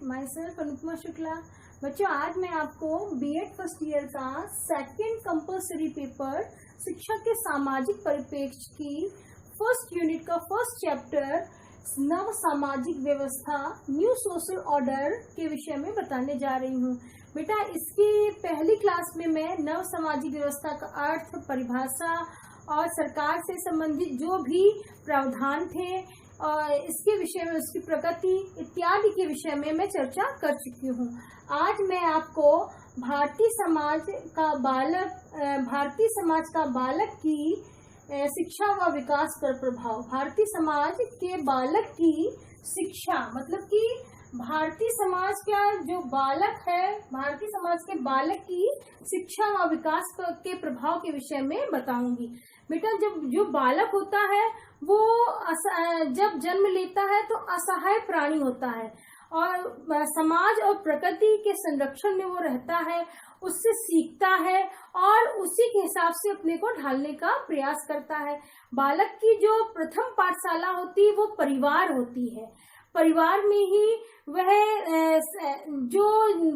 My self Anupama Shukla. बच्चों, आज मैं आपको बीएड फर्स्ट ईयर का सेकंड कंपल्सरी पेपर शिक्षा के सामाजिक परिप्रेक्ष्य की फर्स्ट यूनिट का फर्स्ट चैप्टर नव सामाजिक व्यवस्था न्यू सोशल ऑर्डर के विषय में बताने जा रही हूँ। बेटा, इसकी पहली क्लास में मैं नव सामाजिक व्यवस्था का अर्थ, परिभाषा और सरकार से संबंधित जो भी प्रावधान थे और इसके विषय में उसकी प्रकृति इत्यादि के विषय में मैं चर्चा कर चुकी हूँ। आज मैं आपको भारतीय समाज का बालक की शिक्षा व विकास पर प्रभाव, भारतीय समाज के बालक की शिक्षा मतलब कि भारतीय समाज का जो बालक है, भारतीय समाज के बालक की शिक्षा व विकास के प्रभाव के विषय में बताऊंगी। बेटा, जब जो बालक होता है वो जब जन्म लेता है तो असहाय प्राणी होता है और समाज और प्रकृति के संरक्षण में वो रहता है, उससे सीखता है और उसी के हिसाब से अपने को ढालने का प्रयास करता है। बालक की जो प्रथम पाठशाला होती है वो परिवार होती है। परिवार में ही वह जो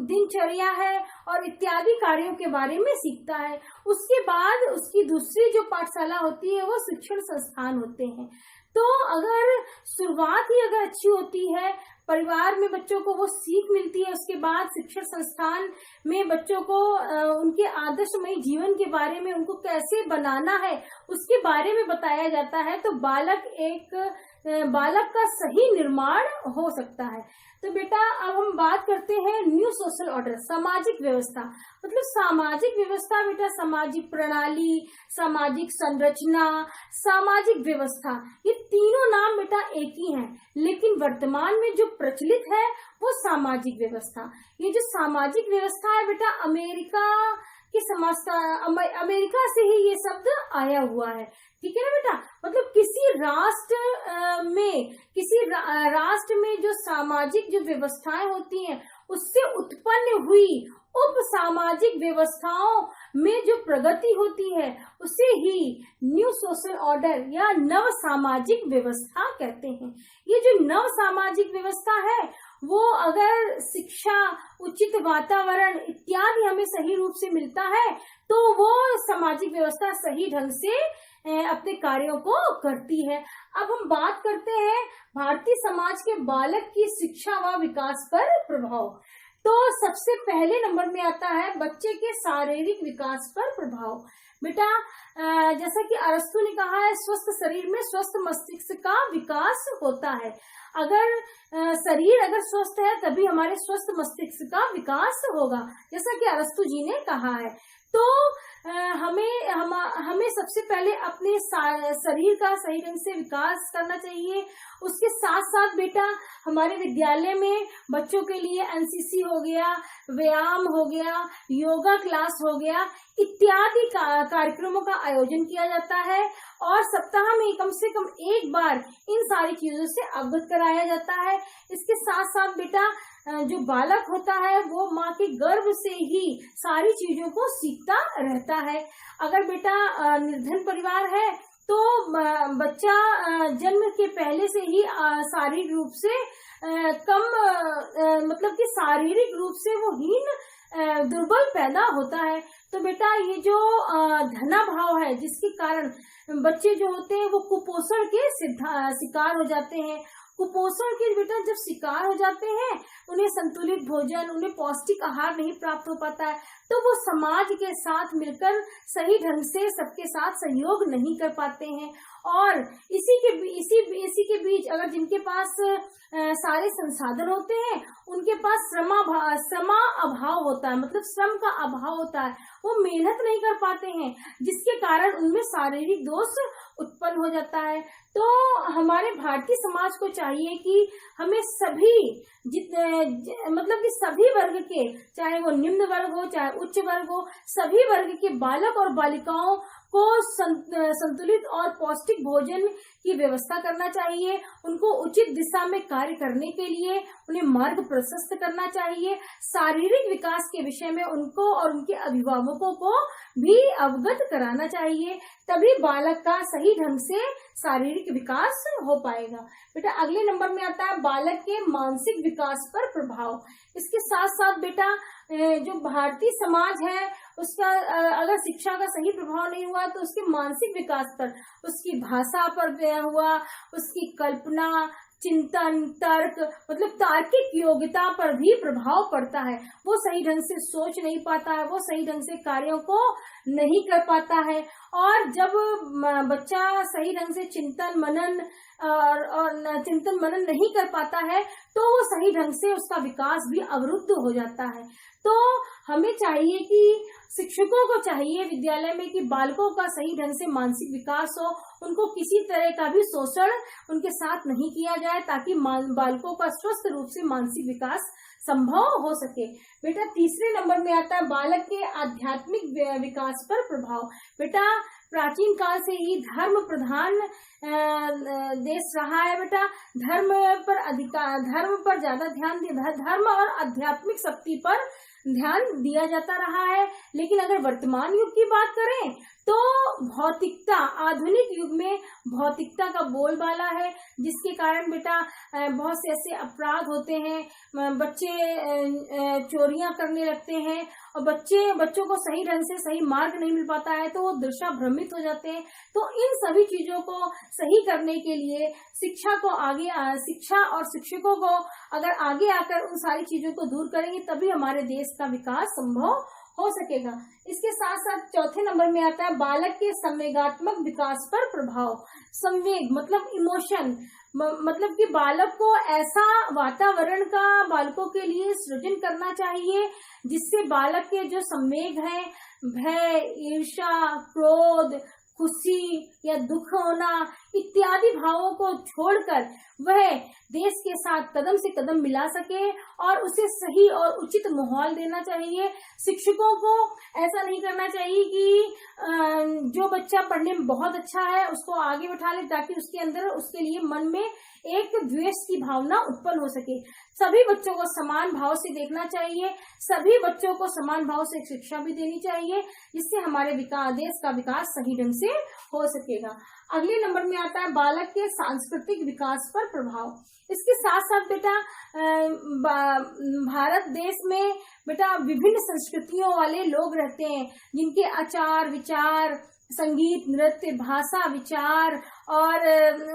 दिनचर्या है और इत्यादि कार्यों के बारे में सीखता है। उसके बाद उसकी दूसरी जो पाठशाला होती है वो शिक्षण संस्थान होते हैं। तो अगर शुरुआत ही अगर अच्छी होती है, परिवार में बच्चों को वो सीख मिलती है, उसके बाद शिक्षण संस्थान में बच्चों को उनके आदर्शमय जीवन के बारे में, उनको कैसे बनाना है उसके बारे में बताया जाता है, तो बालक का सही निर्माण हो सकता है। तो बेटा, अब हम बात करते हैं न्यू सोशल ऑर्डर, सामाजिक व्यवस्था। मतलब सामाजिक व्यवस्था बेटा, सामाजिक प्रणाली, सामाजिक संरचना, सामाजिक व्यवस्था, ये तीनों नाम बेटा एक ही हैं, लेकिन वर्तमान में जो प्रचलित है वो सामाजिक व्यवस्था। ये जो सामाजिक व्यवस्था है बेटा, अमेरिका से ही ये शब्द आया हुआ है। ठीक है ना बेटा? मतलब किसी राष्ट्र में जो सामाजिक जो व्यवस्थाएं होती हैं उससे उत्पन्न हुई उप सामाजिक व्यवस्थाओं में जो प्रगति होती है उसे ही न्यू सोशल ऑर्डर या नव सामाजिक व्यवस्था कहते हैं। ये जो नव सामाजिक व्यवस्था है वो अगर शिक्षा, उचित वातावरण इत्यादि हमें सही रूप से मिलता है तो वो सामाजिक व्यवस्था सही ढंग से अपने कार्यों को करती है। अब हम बात करते हैं भारतीय समाज के बालक की शिक्षा व विकास पर प्रभाव। तो सबसे पहले नंबर में आता है बच्चे के शारीरिक विकास पर प्रभाव। बेटा, जैसा कि अरस्तु ने कहा है, स्वस्थ शरीर में स्वस्थ मस्तिष्क का विकास होता है। अगर शरीर अगर स्वस्थ है तभी हमारे स्वस्थ मस्तिष्क का विकास होगा, जैसा कि अरस्तु जी ने कहा है। तो हमें सबसे पहले अपने शरीर का सही ढंग से विकास करना चाहिए। उसके साथ साथ बेटा, हमारे विद्यालय में बच्चों के लिए एनसीसी हो गया, व्यायाम हो गया, योगा क्लास हो गया, इत्यादि कार्यक्रमों का आयोजन किया जाता है और सप्ताह में कम से कम एक बार इन सारी चीजों से अवगत कराया जाता है। इसके साथ साथ बेटा, जो बालक होता है वो माँ के गर्भ से ही सारी चीजों को सीखता रहता है। अगर बेटा निर्धन परिवार है तो बच्चा जन्म के पहले से ही शारीरिक रूप से मतलब कि शारीरिक रूप से वो हीन दुर्बल पैदा होता है। तो बेटा, ये जो धनाभाव है जिसके कारण बच्चे जो होते हैं वो कुपोषण के शिकार हो जाते हैं। कुपोषण के बेटा जब शिकार हो जाते हैं, उन्हें संतुलित भोजन, उन्हें पौष्टिक आहार नहीं प्राप्त हो पाता है, तो वो समाज के साथ मिलकर सही ढंग से सबके साथ सहयोग नहीं कर पाते हैं। और इसी के बीच अगर जिनके पास सारे संसाधन होते हैं उनके पास श्रमा अभाव होता है, मतलब श्रम का अभाव होता है, वो मेहनत नहीं कर पाते हैं, जिसके कारण उनमें शारीरिक दोष उत्पन्न हो जाता है। तो हमारे भारतीय समाज को चाहिए कि हमें मतलब कि सभी वर्ग के, चाहे वो निम्न वर्ग हो चाहे उच्च वर्ग हो, सभी वर्ग के बालक और बालिकाओं को संतुलित और पौष्टिक भोजन की व्यवस्था करना चाहिए। उनको उचित दिशा में कार्य करने के लिए उन्हें मार्ग प्रशस्त करना चाहिए। शारीरिक विकास के विषय में उनको और उनके अभिभावकों को भी अवगत कराना चाहिए, तभी बालक का सही ढंग से शारीरिक विकास हो पाएगा। बेटा अगले नंबर में आता है बालक के मानसिक विकास पर प्रभाव। इसके साथ साथ बेटा जो भारतीय समाज है उसका अगर शिक्षा का सही प्रभाव नहीं हुआ तो उसके मानसिक विकास पर, उसकी भाषा पर हुआ, उसकी कल्पना, चिंतन, तर्क मतलब तार्किक योग्यता पर भी प्रभाव पड़ता है। वो सही ढंग से सोच नहीं पाता है, वो सही ढंग से कार्यों को नहीं कर पाता है। और जब बच्चा सही ढंग से चिंतन मनन नहीं कर पाता है तो वो सही ढंग से उसका विकास भी अवरुद्ध हो जाता है। तो हमें चाहिए कि शिक्षकों को चाहिए विद्यालय में कि बालकों का सही ढंग से मानसिक विकास हो, उनको किसी तरह का भी शोषण उनके साथ नहीं किया जाए ताकि बालकों का स्वस्थ रूप से मानसिक विकास संभव हो सके। बेटा तीसरे नंबर में आता है बालक के आध्यात्मिक विकास पर प्रभाव। बेटा प्राचीन काल से ही धर्म प्रधान देश रहा है। बेटा धर्म पर ज्यादा ध्यान दिया, धर्म और आध्यात्मिक शक्ति पर ध्यान दिया जाता रहा है। लेकिन अगर वर्तमान युग की बात करें तो भौतिकता, आधुनिक युग में भौतिकता का बोलबाला है, जिसके कारण बेटा बहुत से ऐसे अपराध होते हैं, बच्चे चोरियां करने लगते हैं और बच्चों को सही ढंग से सही मार्ग नहीं मिल पाता है तो वो दिशा भ्रमित हो जाते हैं। तो इन सभी चीजों को सही करने के लिए शिक्षा और शिक्षकों को अगर आगे आकर उन सारी चीजों को दूर करेंगे तभी हमारे देश का विकास संभव हो सकेगा। इसके साथ साथ चौथे नंबर में आता है बालक के संवेगात्मक विकास पर प्रभाव। संवेग मतलब इमोशन, मतलब कि बालक को ऐसा वातावरण का बालकों के लिए सृजन करना चाहिए जिससे बालक के जो संवेग हैं, भय, ईर्ष्या, क्रोध, खुशी या दुख होना इत्यादि भावों को छोड़कर वह देश के साथ कदम से कदम मिला सके और उसे सही और उचित माहौल देना चाहिए। शिक्षकों को ऐसा नहीं करना चाहिए कि जो बच्चा पढ़ने में बहुत अच्छा है उसको आगे बैठा ले ताकि उसके अंदर उसके लिए मन में एक द्वेष की भावना उत्पन्न हो सके। सभी बच्चों को समान भाव से देखना चाहिए, सभी बच्चों को समान भाव से शिक्षा भी देनी चाहिए जिससे हमारे देश का विकास सही ढंग से हो सकेगा। अगले नंबर में आता है बालक के सांस्कृतिक विकास पर प्रभाव। इसके साथ साथ बेटा भारत देश में बेटा विभिन्न संस्कृतियों वाले लोग रहते हैं जिनके आचार विचार, संगीत, नृत्य, भाषा, विचार और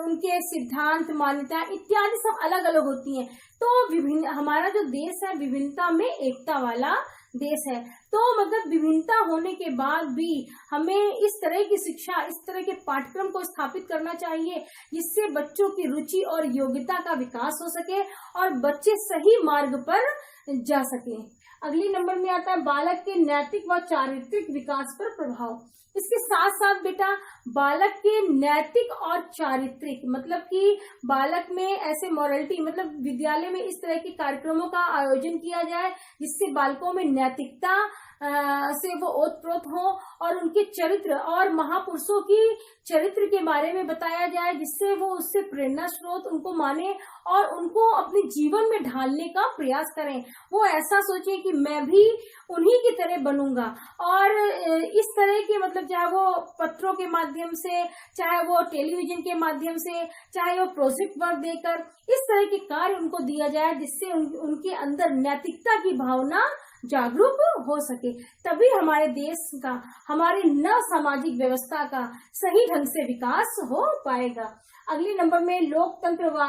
उनके सिद्धांत, मान्यता इत्यादि सब अलग अलग होती हैं। तो हमारा जो देश है विभिन्नता में एकता वाला देश है। तो मतलब विभिन्नता होने के बाद भी हमें इस तरह की शिक्षा, इस तरह के पाठ्यक्रम को स्थापित करना चाहिए जिससे बच्चों की रुचि और योग्यता का विकास हो सके और बच्चे सही मार्ग पर जा सके। अगले नंबर में आता है बालक के नैतिक व चारित्रिक विकास पर प्रभाव। इसके साथ साथ बेटा बालक के नैतिक और चारित्रिक मतलब कि बालक में ऐसे मॉरलिटी मतलब विद्यालय में इस तरह के कार्यक्रमों का आयोजन किया जाए जिससे बालकों में नैतिकता से वो ओतप्रोत हो और उनके चरित्र और महापुरुषों की चरित्र के बारे में बताया जाए जिससे वो उससे प्रेरणा स्रोत उनको माने और उनको अपने जीवन में ढालने का प्रयास करें। वो ऐसा सोचे कि मैं भी उन्हीं की तरह बनूंगा और इस तरह के मतलब चाहे वो पत्रों के माध्यम से, चाहे वो टेलीविजन के माध्यम से, चाहे वो प्रोजेक्ट वर्क देकर इस तरह के कार्य उनको दिया जाए जिससे उनके अंदर नैतिकता की भावना जागरूक हो सके। तभी हमारे देश का, हमारे नव सामाजिक व्यवस्था का सही ढंग से विकास हो पाएगा। अगले नंबर में लोकतंत्र व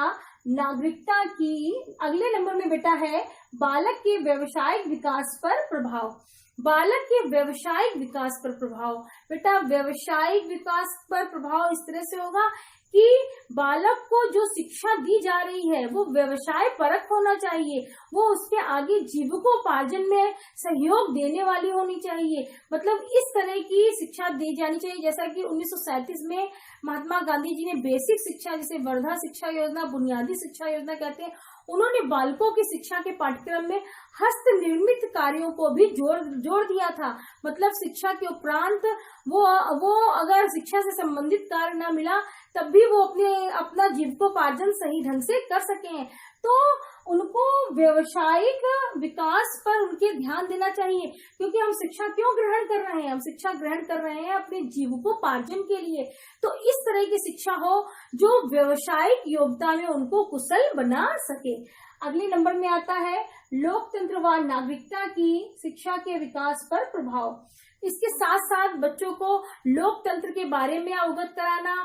नागरिकता की, अगले नंबर में बेटा है बालक के व्यवसायिक विकास पर प्रभाव। बालक के व्यवसायिक विकास पर प्रभाव। बेटा व्यवसायिक विकास पर प्रभाव इस तरह से होगा कि बालक को जो शिक्षा दी जा रही है वो व्यवसाय परक होना चाहिए, वो उसके आगे जीविकोपार्जन में सहयोग देने वाली होनी चाहिए। मतलब इस तरह की शिक्षा दी जानी चाहिए जैसा कि 1937 में महात्मा गांधी जी ने बेसिक शिक्षा, जिसे वर्धा शिक्षा योजना, बुनियादी शिक्षा योजना कहते हैं, उन्होंने बालकों की शिक्षा के पाठ्यक्रम में हस्त निर्मित कार्यों को भी जोड़ दिया था। मतलब शिक्षा के उपरांत वो अगर शिक्षा से संबंधित कार्य न मिला तब भी वो अपना जीविकोपार्जन सही ढंग से कर सके। तो उनको व्यवसायिक विकास पर उनके ध्यान देना चाहिए, क्योंकि हम शिक्षा क्यों ग्रहण कर रहे हैं? हम शिक्षा ग्रहण कर रहे हैं अपने जीविकोपार्जन के लिए। तो इस तरह की शिक्षा हो जो व्यवसायिक योग्यता में उनको कुशल बना सके। अगले नंबर में आता है लोकतंत्र व नागरिकता की शिक्षा के विकास पर प्रभाव। इसके साथ साथ बच्चों को लोकतंत्र के बारे में अवगत कराना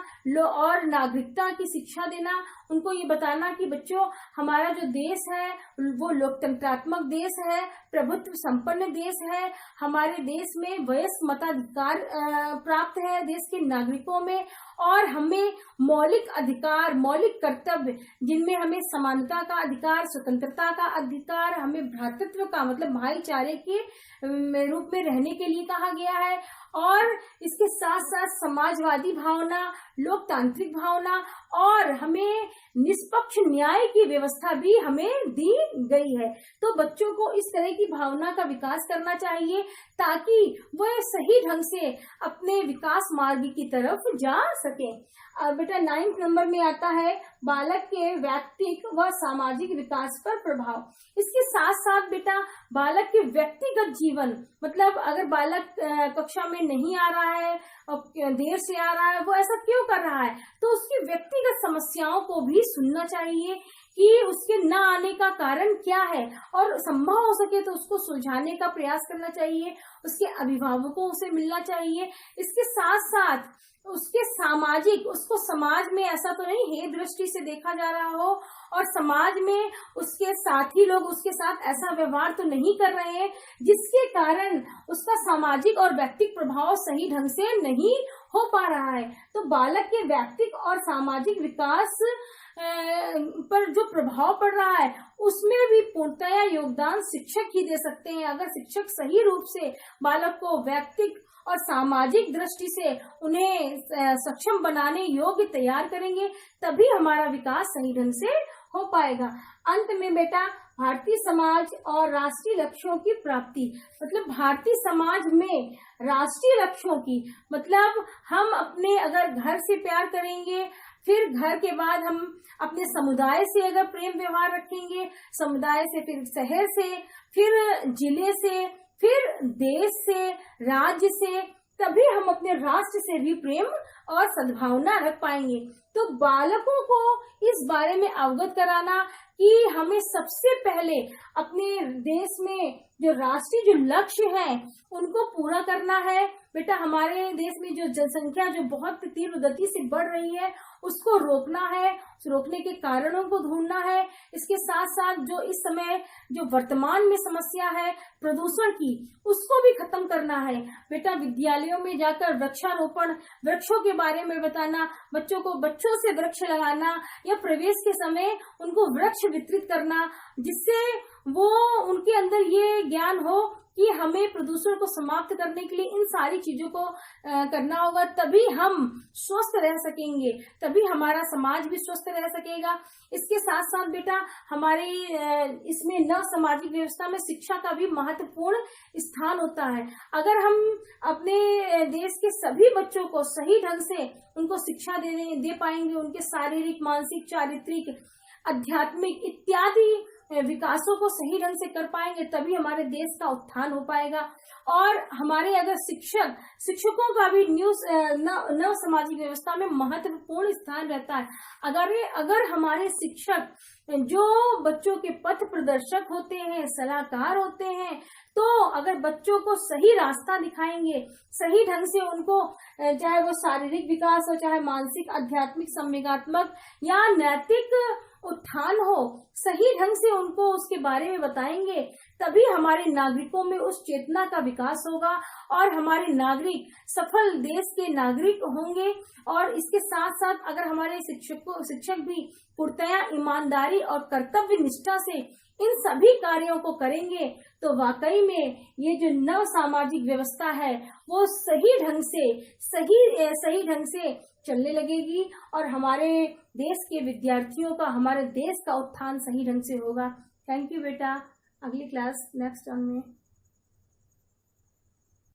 और नागरिकता की शिक्षा देना, उनको ये बताना कि बच्चों हमारा जो देश है वो लोकतंत्रात्मक देश है, प्रभुत्व संपन्न देश है, हमारे देश में वयस्क मताधिकार प्राप्त है देश के नागरिकों में, और हमें मौलिक अधिकार, मौलिक कर्तव्य जिनमें हमें समानता का अधिकार, स्वतंत्रता का अधिकार, हमें भ्रातृत्व का मतलब भाईचारे के रूप में रहने के लिए कहा गया है, और इसके साथ साथ समाजवादी भावना, लोकतांत्रिक भावना और हमें निष्पक्ष न्याय की व्यवस्था भी हमें दी गई है। तो बच्चों को इस तरह की भावना का विकास करना चाहिए ताकि वह सही ढंग से अपने विकास मार्ग की तरफ जा सके। बेटा 9th नंबर में आता है बालक के व्यक्तिक व सामाजिक विकास पर प्रभाव। इसके साथ साथ बेटा बालक के व्यक्तिगत जीवन, मतलब अगर बालक कक्षा में नहीं आ रहा है और देर से आ रहा है, वो ऐसा क्यों कर रहा है, तो उसकी व्यक्तिगत समस्याओं को भी सुनना चाहिए कि उसके न आने का कारण क्या है, और संभव हो सके तो उसको सुलझाने का प्रयास करना चाहिए, उसके अभिभावकों से मिलना चाहिए। इसके साथ साथ उसके सामाजिक, उसको समाज में ऐसा तो नहीं हे दृष्टि से देखा जा रहा हो और समाज में उसके साथी लोग उसके साथ ऐसा व्यवहार तो नहीं कर रहे हैं जिसके कारण उसका सामाजिक और व्यक्तिगत प्रभाव सही ढंग से नहीं हो पा रहा है। तो बालक के व्यक्तिगत और सामाजिक विकास पर जो प्रभाव पड़ रहा है उसमें भी पूर्णतया योगदान शिक्षक ही दे सकते हैं। अगर शिक्षक सही रूप से बालक को व्यक्तिगत और सामाजिक दृष्टि से उन्हें सक्षम बनाने योग्य तैयार करेंगे तभी हमारा विकास सही ढंग से हो पाएगा। अंत में बेटा भारतीय समाज और राष्ट्रीय लक्ष्यों की प्राप्ति, मतलब भारतीय समाज में राष्ट्रीय लक्ष्यों की, मतलब हम अपने अगर घर से प्यार करेंगे, फिर घर के बाद हम अपने समुदाय से अगर प्रेम व्यवहार रखेंगे, समुदाय से फिर शहर से, फिर जिले से, फिर देश से, राज्य से, तभी हम अपने राष्ट्र से भी प्रेम और सद्भावना रख पाएंगे। तो बालकों को इस बारे में अवगत कराना कि हमें सबसे पहले अपने देश में जो राष्ट्रीय जो लक्ष्य है उनको पूरा करना है। बेटा हमारे देश में जो जनसंख्या जो बहुत तीव्र गति से बढ़ रही है उसको रोकना है, रोकने के कारणों को ढूंढना है। इसके साथ साथ जो इस समय जो वर्तमान में समस्या है प्रदूषण की, उसको भी खत्म करना है। बेटा विद्यालयों में जाकर वृक्षारोपण, वृक्षों के बारे में बताना, बच्चों को बच्चों से वृक्ष लगाना या प्रवेश के समय उनको वृक्ष वितरित करना, जिससे वो उनके अंदर ये ज्ञान हो कि हमें प्रदूषण को समाप्त करने के लिए इन सारी चीजों को करना होगा, तभी हम स्वस्थ रह सकेंगे, तभी हमारा समाज भी स्वस्थ रह सकेगा। इसके साथ साथ बेटा हमारे इसमें न सामाजिक व्यवस्था में शिक्षा का भी महत्वपूर्ण स्थान होता है। अगर हम अपने देश के सभी बच्चों को सही ढंग से उनको शिक्षा दे पाएंगे, उनके शारीरिक, मानसिक, चारित्रिक, आध्यात्मिक इत्यादि विकासों को सही ढंग से कर पाएंगे, तभी हमारे देश का उत्थान हो पाएगा। और हमारे अगर शिक्षकों का भी नव सामाजिक व्यवस्था में महत्वपूर्ण स्थान रहता है। अगर हमारे शिक्षक जो बच्चों के पथ प्रदर्शक होते हैं, सलाहकार होते हैं, तो अगर बच्चों को सही रास्ता दिखाएंगे, सही ढंग से उनको चाहे वो शारीरिक विकास हो, चाहे मानसिक, आध्यात्मिक, संवेगात्मक या नैतिक उत्थान हो, सही ढंग से उनको उसके बारे में बताएंगे, तभी हमारे नागरिकों में उस चेतना का विकास होगा और हमारे नागरिक सफल देश के नागरिक होंगे। और इसके साथ साथ अगर हमारे शिक्षक भी पूर्णतया ईमानदारी और कर्तव्य निष्ठा से इन सभी कार्यों को करेंगे, तो वाकई में ये जो नव सामाजिक व्यवस्था है वो सही ढंग से चलने लगेगी और हमारे देश के विद्यार्थियों का, हमारे देश का उत्थान सही ढंग से होगा। थैंक यू बेटा। अगली क्लास नेक्स्ट टर्म में